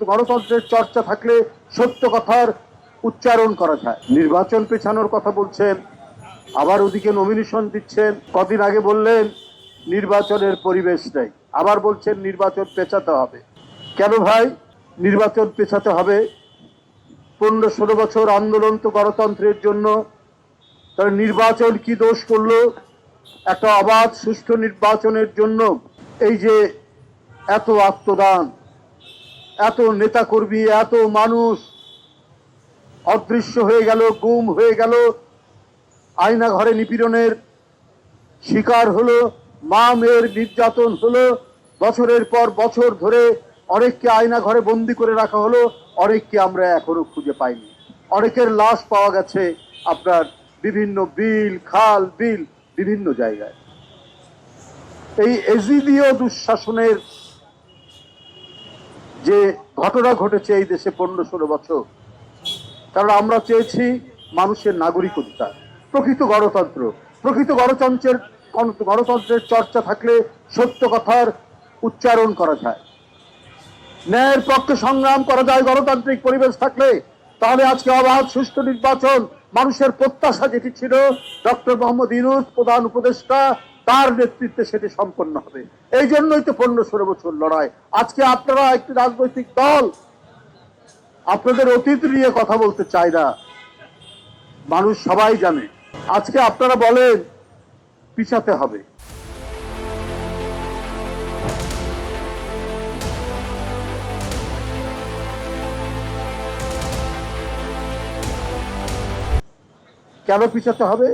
গণতন্ত্রের চর্চা থাকলে সত্য কথার উচ্চারণ করা যায়। নির্বাচন পেছানোর কথা বলছেন, আবার ওদিকে নমিনেশন দিচ্ছেন। কদিন আগে বললেন নির্বাচনের পরিবেশ নেই, আবার বলছেন নির্বাচন পেছাতে হবে। কেন ভাই নির্বাচন পেছাতে হবে? 15-16 বছর আন্দোলন তো গণতন্ত্রের জন্য, তাহলে নির্বাচন কি দোষ করলো? একটা অবাধ সুষ্ঠু নির্বাচনের জন্য এই যে এত আত্মদান, এত নেতাকর্মী, এত মানুষ অদৃশ্য হয়ে গেল, গুম হয়ে গেল, আয়না ঘরে নিপীড়নের শিকার হলো, মা মেয়ের নির্যাতন হলো, বছরের পর বছর ধরে অনেককে আয়না ঘরে বন্দি করে রাখা হলো, অনেককে আমরা এখনো খুঁজে পাইনি। অনেকের লাশ পাওয়া গেছে আপনার বিভিন্ন বিল, খাল, বিল, বিভিন্ন জায়গায়। এই এজিদীয় দুঃশাসনের যে ঘটনা ঘটেছে এই দেশে 15-16 বছর, কারণ আমরা চেয়েছি মানুষের নাগরিক অধিকার, প্রকৃত গণতন্ত্র। প্রকৃত গণতন্ত্রের চর্চা থাকলে সত্য কথার উচ্চারণ করা যায়, ন্যায়ের পক্ষে সংগ্রাম করা যায়। গণতান্ত্রিক পরিবেশ থাকলে তাহলে আজকে অবাধ সুষ্ঠু নির্বাচন, মানুষের প্রত্যাশা যেটি ছিল ডক্টর মোহাম্মদ ইউনূস প্রধান উপদেষ্টা, তার নেতৃত্বে সেটি সম্পন্ন হবে। এই জন্যই তো 15-16 বছর লড়াই। আজকে আপনারা একটি রাজনৈতিক দল, আপনাদের অতীত নিয়ে কথা বলতে চাই না, মানুষ সবাই জানে। আজকে আপনারা বলেন পিছাতে হবে। কেন পিছাতে হবে?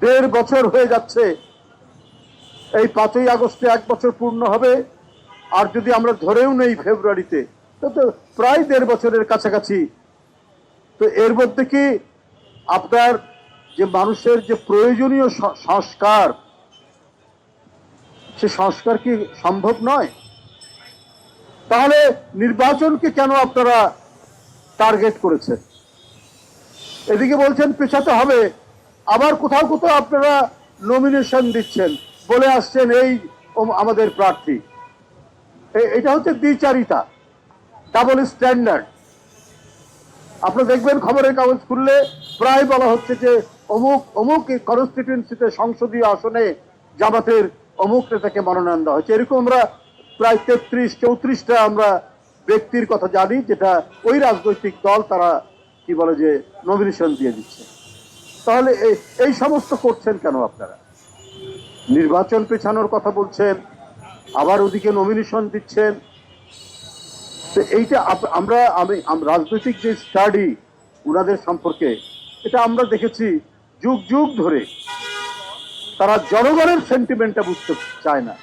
1.5 বছর হয়ে যাচ্ছে, এই 5ই আগস্টে 1 বছর পূর্ণ হবে। আর যদি আমরা ধরেও নেই ফেব্রুয়ারিতে, তো প্রায় 1.5 বছরের কাছাকাছি। তো এর মধ্যে কি আপনার যে মানুষের যে প্রয়োজনীয় সংস্কার, সে সংস্কার কি সম্ভব নয়? তাহলে নির্বাচনকে কেন আপনারা টার্গেট করেছেন? এদিকে বলছেন পেছাতে হবে, আবার কোথাও কোথাও আপনারা নমিনেশন দিচ্ছেন, বলে আসছেন এই আমাদের প্রার্থী। এটা হচ্ছে দ্বিচারিতা, ডাবল স্ট্যান্ডার্ড। আপনারা দেখবেন খবরের কাগজ খুললে প্রায় বলা হচ্ছে যে অমুক অমুক কনস্টিটিউয়েন্সিতে, সংসদীয় আসনে জামাতের অমুক নেতাকে মনোনয়ন দেওয়া হয়েছে। এরকম আমরা প্রায় 33-34টা আমরা ব্যক্তির কথা জানি, যেটা ওই রাজনৈতিক দল তারা কি বলে যে নমিনেশন দিয়ে দিচ্ছে। তাহলে এই সমস্ত করছেন কেন আপনারা? নির্বাচন পেছানোর কথা বলছেন, আবার ওদিকে নমিনেশন দিচ্ছেন। তো এইটা আমি রাজনৈতিক যে স্টাডি উনাদের সম্পর্কে, এটা আমরা দেখেছি যুগ যুগ ধরে তারা জনগণের সেন্টিমেন্টটা বুঝতে চায় না।